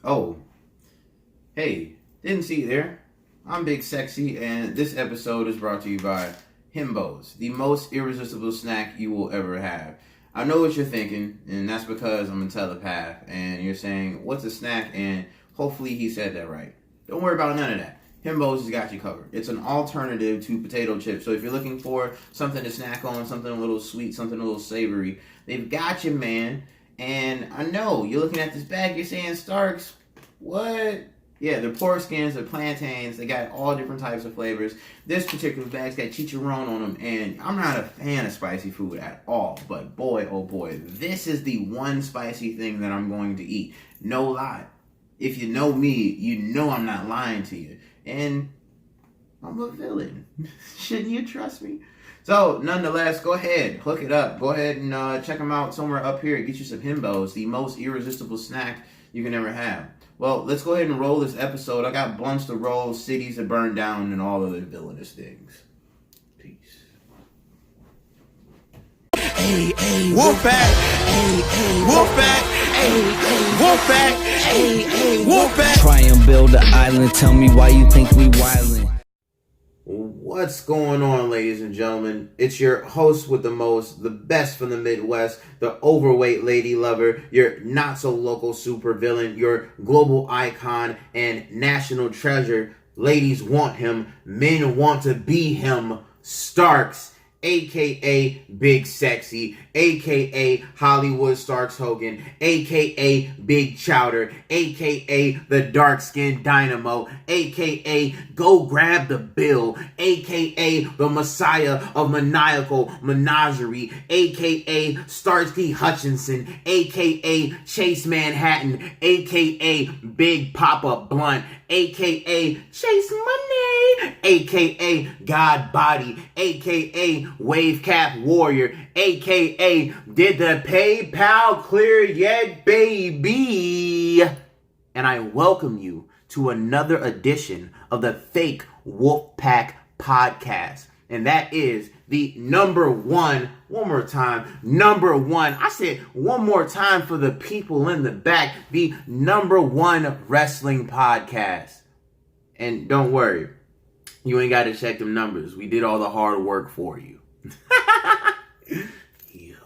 Oh, hey, didn't see you there. I'm Big Sexy, and this episode is brought to you by Himbos, the most irresistible snack you will ever have. I know what you're thinking, and that's because I'm a telepath, and you're saying, what's a snack? And hopefully he said that right. Don't worry about none of that. Himbos has got you covered. It's an alternative to potato chips. So if you're looking for something to snack on, something a little sweet, something a little savory, they've got you, man. And I know, you're looking at this bag, you're saying, Starks, what? Yeah, they're pork skins, they're plantains, they got all different types of flavors. This particular bag's got chicharron on them, and I'm not a fan of spicy food at all. But boy, oh boy, this is the one spicy thing that I'm going to eat. No lie. If you know me, you know I'm not lying to you. And I'm a villain. Shouldn't you trust me? So, nonetheless, go ahead, hook it up. Go ahead and check them out somewhere up here. Get you some Himbos, the most irresistible snack you can ever have. Well, let's go ahead and roll this episode. I got blunts to roll, cities to burn down, and all other villainous things. Peace. Hey, hey, Wolfpack. Hey, hey, Wolfpack. Hey, hey, Wolfpack. Hey, hey, Wolfpack. Try and build an island. Tell me why you think we wildin'. What's going on, ladies and gentlemen? It's your host with the most, the best from the Midwest, the overweight lady lover, your not-so-local supervillain, your global icon and national treasure. Ladies want him, men want to be him, Starks, a.k.a. Big Sexy, a.k.a. Hollywood Starks Hogan, a.k.a. Big Chowder, a.k.a. the dark-skinned Dynamo, a.k.a. Go Grab the Bill, a.k.a. the Messiah of Maniacal Menagerie, a.k.a. Starsky Hutchinson, a.k.a. Chase Manhattan, a.k.a. Big Papa Blunt, a.k.a. Chase Money, a.k.a. God Body, a.k.a. Wave Cap Warrior, a.k.a. Did the PayPal clear yet, baby? And I welcome you to another edition of the Fake Wolfpack Podcast. And that is the number one I said one more time for the people in the back, the number one wrestling podcast. And don't worry, you ain't got to check them numbers. We did all the hard work for you. Yeah.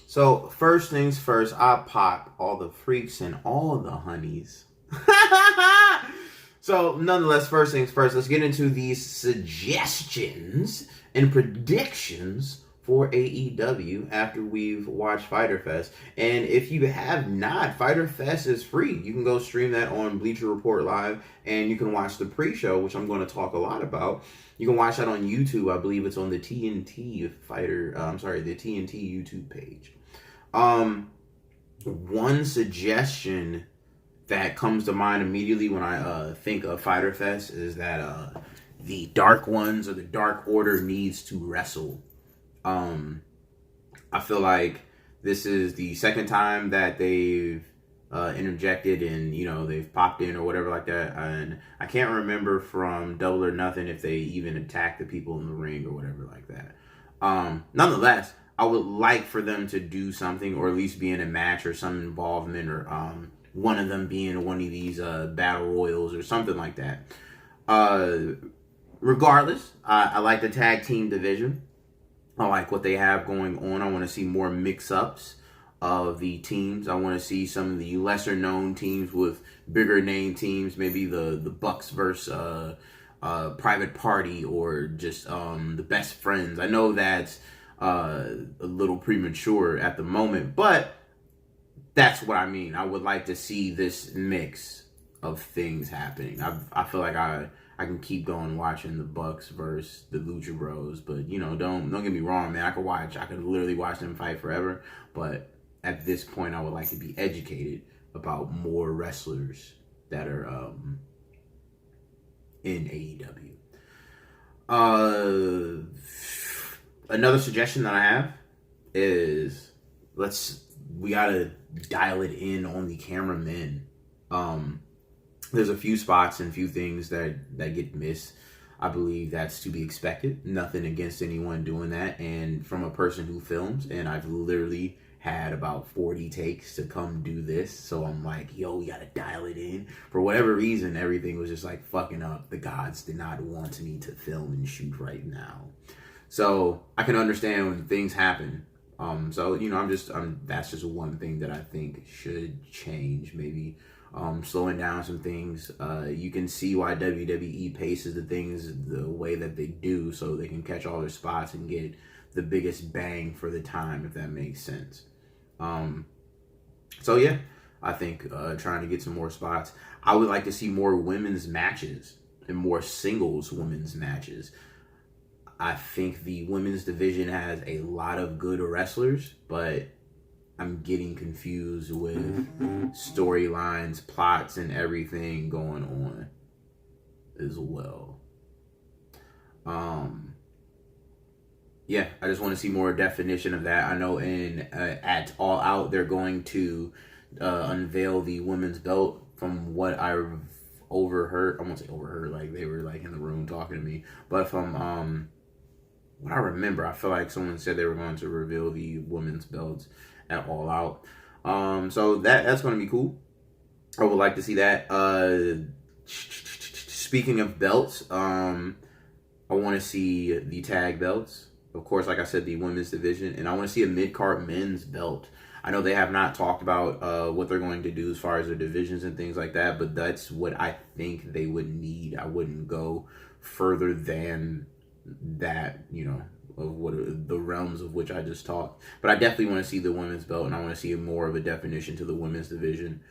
So, first things first, I pop all the freaks and all the honeys. So, nonetheless, first things first, let's get into these suggestions and predictions for AEW after we've watched Fyter Fest. And if you have not, Fyter Fest is free. You can go stream that on Bleacher Report Live, and you can watch the pre-show, which I'm going to talk a lot about. You can watch that on YouTube. I believe it's on the TNT the TNT YouTube page. One suggestion that comes to mind immediately when I think of Fyter Fest is that the Dark Ones or the Dark Order needs to wrestle. I feel like this is the second time that they've interjected and, they've popped in or whatever like that. And I can't remember from Double or Nothing if they even attacked the people in the ring or whatever like that. Nonetheless, I would like for them to do something or at least be in a match or some involvement or one of them being one of these battle royals or something like that. Regardless, I like the tag team division. I like what they have going on. I want to see more mix-ups of the teams. I want to see some of the lesser-known teams with bigger name teams. Maybe the Bucks versus Private Party or just the Best Friends. I know that's a little premature at the moment, but that's what I mean. I would like to see this mix of things happening. I feel like I can keep going watching the Bucks versus the Lucha Bros, but don't get me wrong, man. I could literally watch them fight forever, but at this point, I would like to be educated about more wrestlers that are in AEW. Another suggestion that I have is we gotta dial it in on the cameramen. There's a few spots and few things that get missed. I believe that's to be expected. Nothing against anyone doing that. And from a person who films, and I've literally had about 40 takes to come do this. So I'm like, yo, we gotta dial it in. For whatever reason, everything was just like fucking up. The gods did not want me to film and shoot right now. So I can understand when things happen. So, you know, that's just one thing that I think should change. Maybe slowing down some things. You can see why WWE paces the things the way that they do, so they can catch all their spots and get the biggest bang for the time, if that makes sense. So yeah, I think trying to get some more spots. I would like to see more women's matches and more singles women's matches. I think the women's division has a lot of good wrestlers, but I'm getting confused with storylines, plots, and everything going on as well. Yeah, I just want to see more definition of that. I know at All Out, they're going to unveil the women's belt. From what I've overheard, I won't say overheard, like they were like in the room talking to me, but from what I remember, I feel like someone said they were going to reveal the women's belts at All Out. So that's going to be cool. I would like to see that. Speaking of belts, I want to see the tag belts. Of course, like I said, the women's division. And I want to see a mid-card men's belt. I know they have not talked about what they're going to do as far as their divisions and things like that, but that's what I think they would need. I wouldn't go further than that, you know, of what the realms of which I just talked. But I definitely want to see the women's belt, and I want to see more of a definition to the women's division.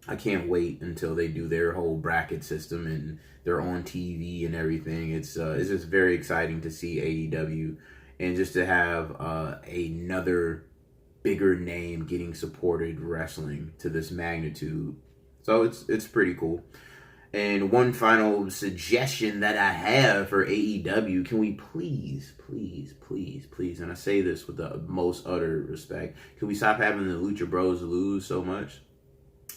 I can't wait until they do their whole bracket system and they're on TV and everything. It's just very exciting to see AEW, and just to have another bigger name getting supported wrestling to this magnitude. So it's pretty cool. And one final suggestion that I have for AEW, can we please, and I say this with the most utter respect, can we stop having the Lucha Bros lose so much?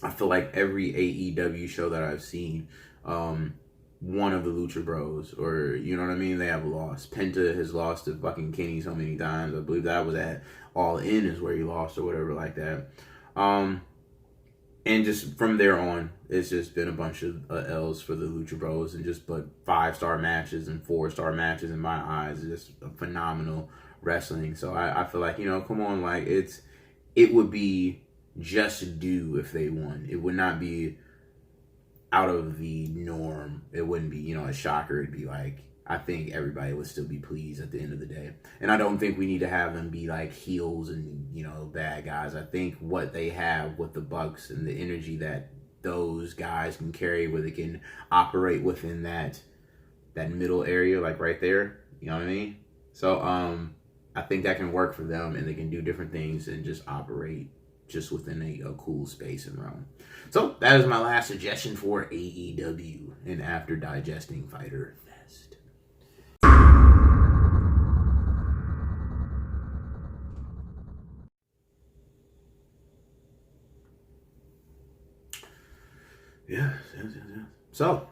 I feel like every AEW show that I've seen, one of the Lucha Bros, or, you know what I mean, they have lost. Penta has lost to fucking Kenny so many times. I believe that was at All In is where he lost or whatever like that. And just from there on, it's just been a bunch of L's for the Lucha Bros, and just but 5-star matches and 4-star matches in my eyes. It's just a phenomenal wrestling. So I feel like, you know, come on, like it would be just due if they won. It would not be out of the norm. It wouldn't be, you know, a shocker. It'd be like, I think everybody would still be pleased at the end of the day. And I don't think we need to have them be like heels and, you know, bad guys. I think what they have with the Bucks and the energy that those guys can carry, where they can operate within that middle area, like right there, you know what I mean? So I think that can work for them, and they can do different things and just operate just within a cool space and realm. So that is my last suggestion for AEW, and after digesting Fyter Fest. Yeah. So,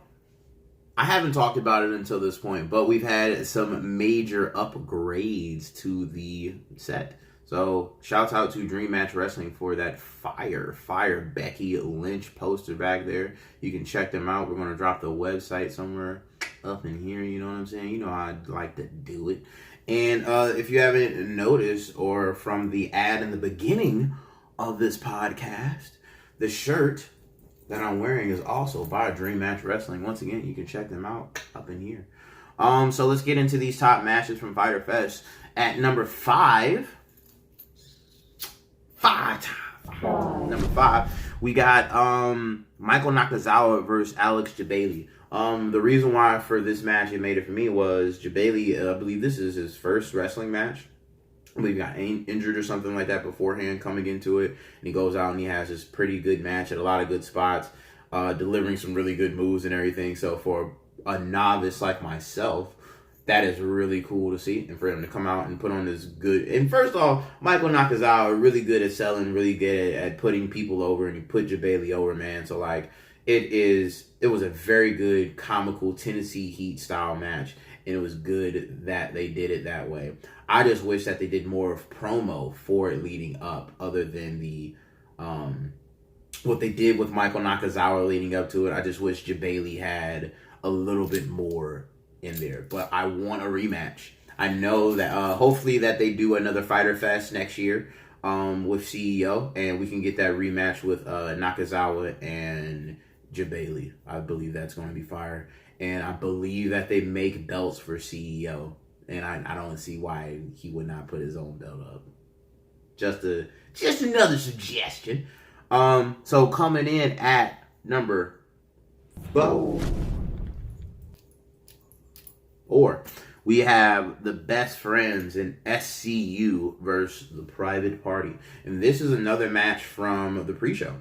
I haven't talked about it until this point, but we've had some major upgrades to the set. So, shouts out to Dream Match Wrestling for that fire Becky Lynch poster back there. You can check them out. We're going to drop the website somewhere up in here, you know what I'm saying? You know how I'd like to do it. And if you haven't noticed, or from the ad in the beginning of this podcast, the shirt that I'm wearing is also by Dream Match Wrestling. Once again, you can check them out up in here. So let's get into these top matches from Fyter Fest. At number 5, number 5, we got Michael Nakazawa versus Alex Jabali. The reason why for this match it made it for me was Jabali, I believe this is his first wrestling match. I believe he got injured or something like that beforehand coming into it. And he goes out and he has this pretty good match at a lot of good spots, delivering some really good moves and everything. So for a novice like myself, that is really cool to see. And for him to come out and put on this good... And first off, Michael Nakazawa really good at selling, really good at putting people over. And he put Jabali over, man. So, like, it was a very good comical Tennessee Heat style match, and it was good that they did it that way. I just wish that they did more of promo for it leading up, other than the what they did with Michael Nakazawa leading up to it. I just wish Bailey had a little bit more in there, but I want a rematch. I know that hopefully that they do another Fyter Fest next year with CEO, and we can get that rematch with Nakazawa and Bailey. I believe that's going to be fire, and I believe that they make belts for CEO, and I don't see why he would not put his own belt up. Just another suggestion. So coming in at number 4, we have the Best Friends in SCU versus the Private Party. And this is another match from the pre-show.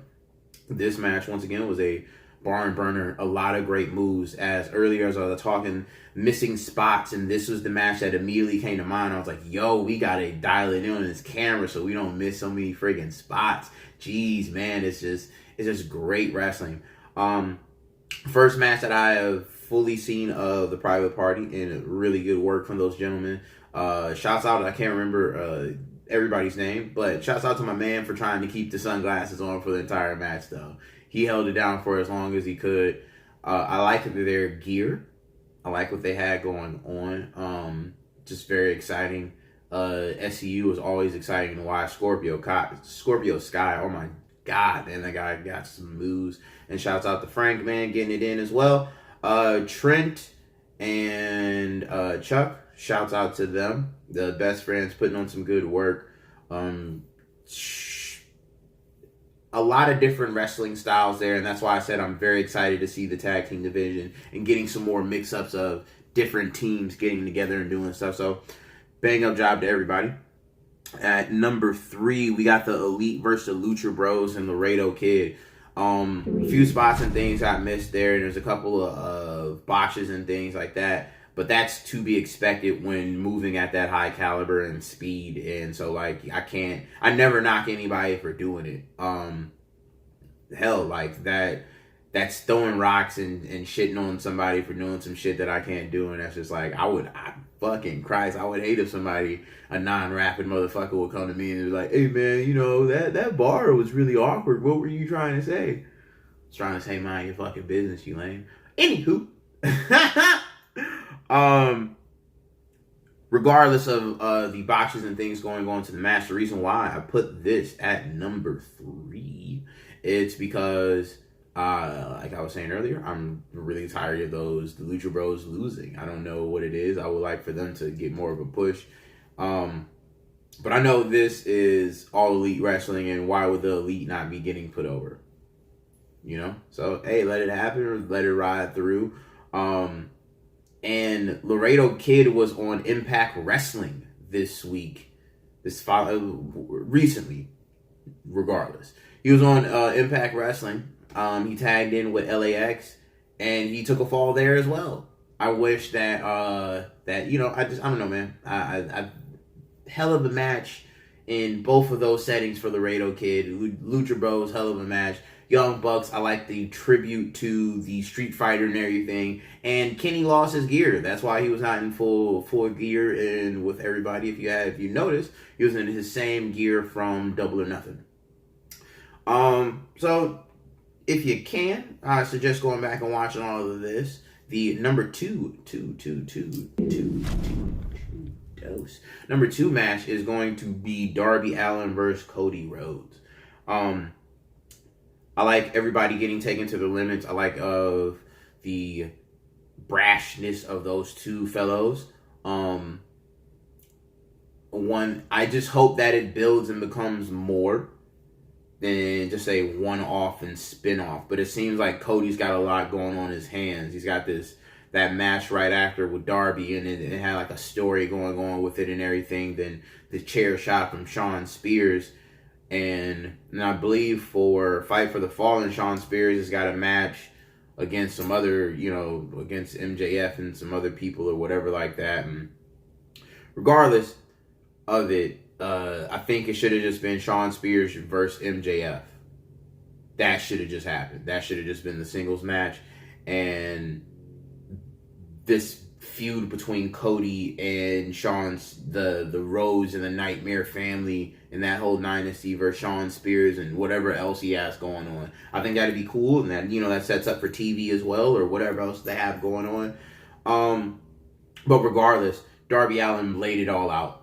This match, once again, was a barn burner. A lot of great moves. As earlier as I was talking, missing spots, and this was the match that immediately came to mind. I was like, yo, we got to dial it in on this camera so we don't miss so many friggin' spots. Jeez, man, it's just great wrestling. First match that I have fully seen of the Private Party, and really good work from those gentlemen. Shouts out, I can't remember everybody's name, but shouts out to my man for trying to keep the sunglasses on for the entire match, though. He held it down for as long as he could. I like their gear. I like what they had going on. Just very exciting. SCU is always exciting to watch. Scorpio Sky, oh my god, man, that guy got some moves. And shouts out to Frank, man, getting it in as well. Trent and Chuck, shouts out to them. The Best Friends putting on some good work. A lot of different wrestling styles there, and that's why I said I'm very excited to see the tag team division and getting some more mix-ups of different teams getting together and doing stuff. So, bang up job to everybody. At number 3, we got the Elite versus the Lucha Bros and Laredo Kid. A few spots and things got missed there, and there's a couple of botches and things like that. But that's to be expected when moving at that high caliber and speed. And so, like, I never knock anybody for doing it. Hell, like, that's throwing rocks and shitting on somebody for doing some shit that I can't do. And that's just like, fucking Christ, I would hate if somebody, a non-rapping motherfucker, would come to me and be like, hey, man, you know, that bar was really awkward. What were you trying to say? I was trying to say, mind your fucking business, you lame. Anywho. Regardless of the botches and things going on to the match, the reason why I put this at number 3, it's because, like I was saying earlier, I'm really tired of the Lucha Bros losing. I don't know what it is. I would like for them to get more of a push. But I know this is All Elite Wrestling, and why would the Elite not be getting put over? You know? So, hey, let it happen, or let it ride through. And Laredo Kid was on Impact Wrestling this week. Recently, regardless. He was on Impact Wrestling. He tagged in with LAX, and he took a fall there as well. I wish that you know, I don't know, man. I hell of a match in both of those settings for Laredo Kid. Lucha Bros, hell of a match. Young Bucks, I like the tribute to the Street Fighter and everything. And Kenny lost his gear. That's why he was not in full gear and with everybody. If you noticed, he was in his same gear from Double or Nothing. So if you can, I suggest going back and watching all of this. The number two match is going to be Darby Allin versus Cody Rhodes. I like everybody getting taken to the limits. I like the brashness of those two fellows. I just hope that it builds and becomes more than just a one-off and spin-off. But it seems like Cody's got a lot going on in his hands. He's got that match right after with Darby, and it had like a story going on with it and everything. Then the chair shot from Shawn Spears. And I believe for Fight for the Fallen, Shawn Spears has got a match against some other, against MJF and some other people or whatever like that. And regardless of it, I think it should have just been Shawn Spears versus MJF. that should have just happened. That should have just been the singles match. And this feud between Cody and Shawn's, the Rose and the Nightmare family, and that whole dynasty versus Shawn Spears and whatever else he has going on. I think that'd be cool, and that, that sets up for TV as well, or whatever else they have going on. But regardless, Darby Allin laid it all out,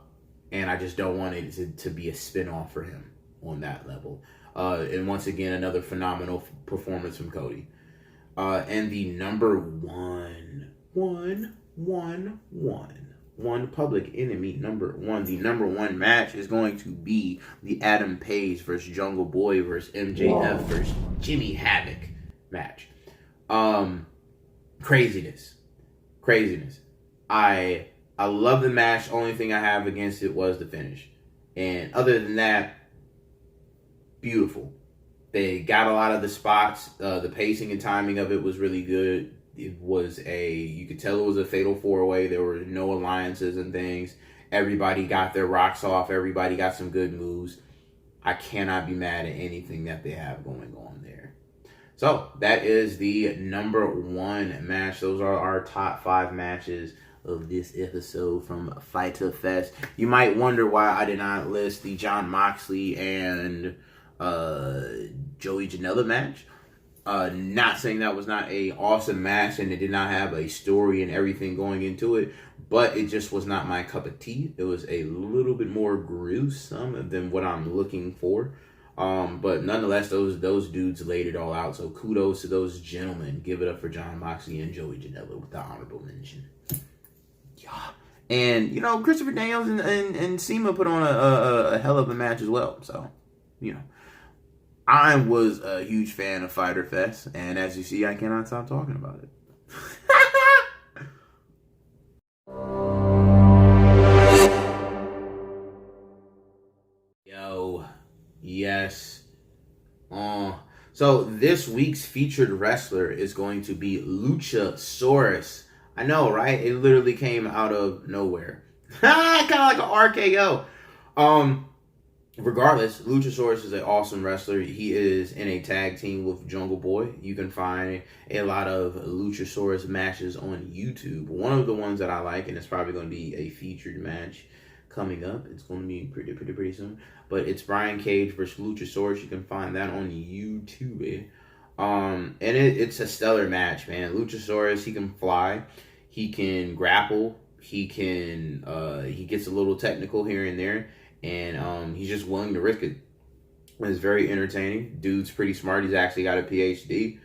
and I just don't want it to be a spinoff for him on that level. And once again, another phenomenal performance from Cody. And the number one Public Enemy the number one match is going to be the Adam Page versus Jungle Boy versus MJF versus Jimmy Havoc match. Craziness. I love the match. Only thing I have against it was the finish. And other than that, beautiful. They got a lot of the spots. The pacing and timing of it was really good. It was you could tell it was a fatal 4-way. There were no alliances and things. Everybody got their rocks off. Everybody got some good moves. I cannot be mad at anything that they have going on there. So that is the number one match. Those are our top 5 matches of this episode from Fyter Fest. You might wonder why I did not list the Jon Moxley and Joey Janela match. Not saying that was not a awesome match and it did not have a story and everything going into it, but it just was not my cup of tea. It was a little bit more gruesome than what I'm looking for. But nonetheless, those dudes laid it all out. So kudos to those gentlemen. Give it up for Jon Moxley and Joey Janela with the honorable mention. Yeah. And, Christopher Daniels and Cena put on a hell of a match as well. So, I was a huge fan of Fyter Fest, and as you see, I cannot stop talking about it. Yo, yes. So this week's featured wrestler is going to be Luchasaurus. I know, right? It literally came out of nowhere. Kind of like an RKO. Regardless, Luchasaurus is an awesome wrestler. He is in a tag team with Jungle Boy. You can find a lot of Luchasaurus matches on YouTube. One of the ones that I like, and it's probably going to be a featured match coming up. It's going to be pretty soon. But it's Brian Cage versus Luchasaurus. You can find that on YouTube. And it's a stellar match, man. Luchasaurus, he can fly. He can grapple. He gets a little technical here and there. And he's just willing to risk it. It's very entertaining. Dude's pretty smart. He's actually got a PhD.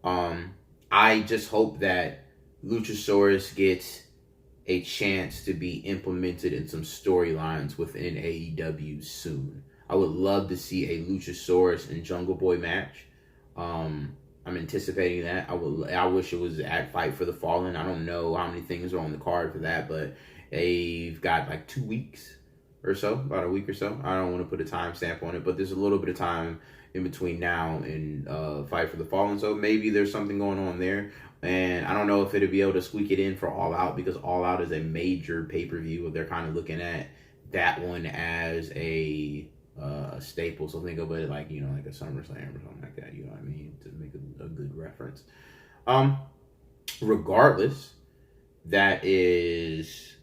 I just hope that Luchasaurus gets a chance to be implemented in some storylines within AEW soon. I would love to see a Luchasaurus and Jungle Boy match. I'm anticipating that. I wish it was at Fight for the Fallen. I don't know how many things are on the card for that, but they've got like 2 weeks or so, about a week or so. I don't want to put a timestamp on it, but there's a little bit of time in between now and Fight for the Fallen, so maybe there's something going on there. And I don't know if it'll be able to squeak it in for All Out, because All Out is a major pay-per-view. They're kind of looking at that one as a staple, so think of it like, like a SummerSlam or something like that, you know what I mean, to make a good reference. Regardless, that is...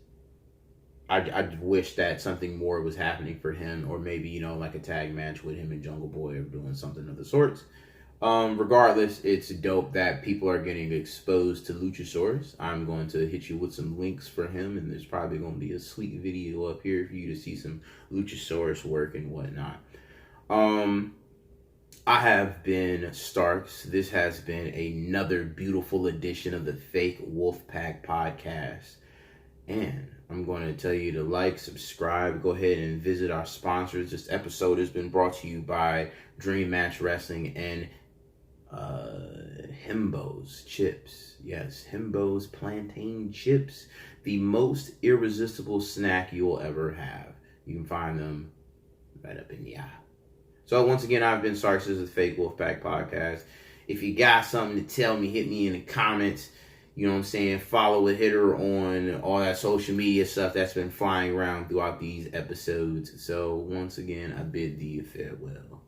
I wish that something more was happening for him, or maybe, like a tag match with him and Jungle Boy, or doing something of the sorts. Regardless, it's dope that people are getting exposed to Luchasaurus. I'm going to hit you with some links for him, and there's probably going to be a sweet video up here for you to see some Luchasaurus work and whatnot. I have been Starks. This has been another beautiful edition of the Fake Wolfpack podcast. And I'm going to tell you to like, subscribe, go ahead and visit our sponsors. This episode has been brought to you by Dream Match Wrestling and Himbo's Chips. Yes, Himbo's Plantain Chips, the most irresistible snack you'll ever have. You can find them right up in the eye. So once again, I've been Sarks. This is the Fake Wolfpack podcast. If you got something to tell me, hit me in the comments. You know what I'm saying? Follow a hitter on all that social media stuff that's been flying around throughout these episodes. So once again, I bid thee farewell.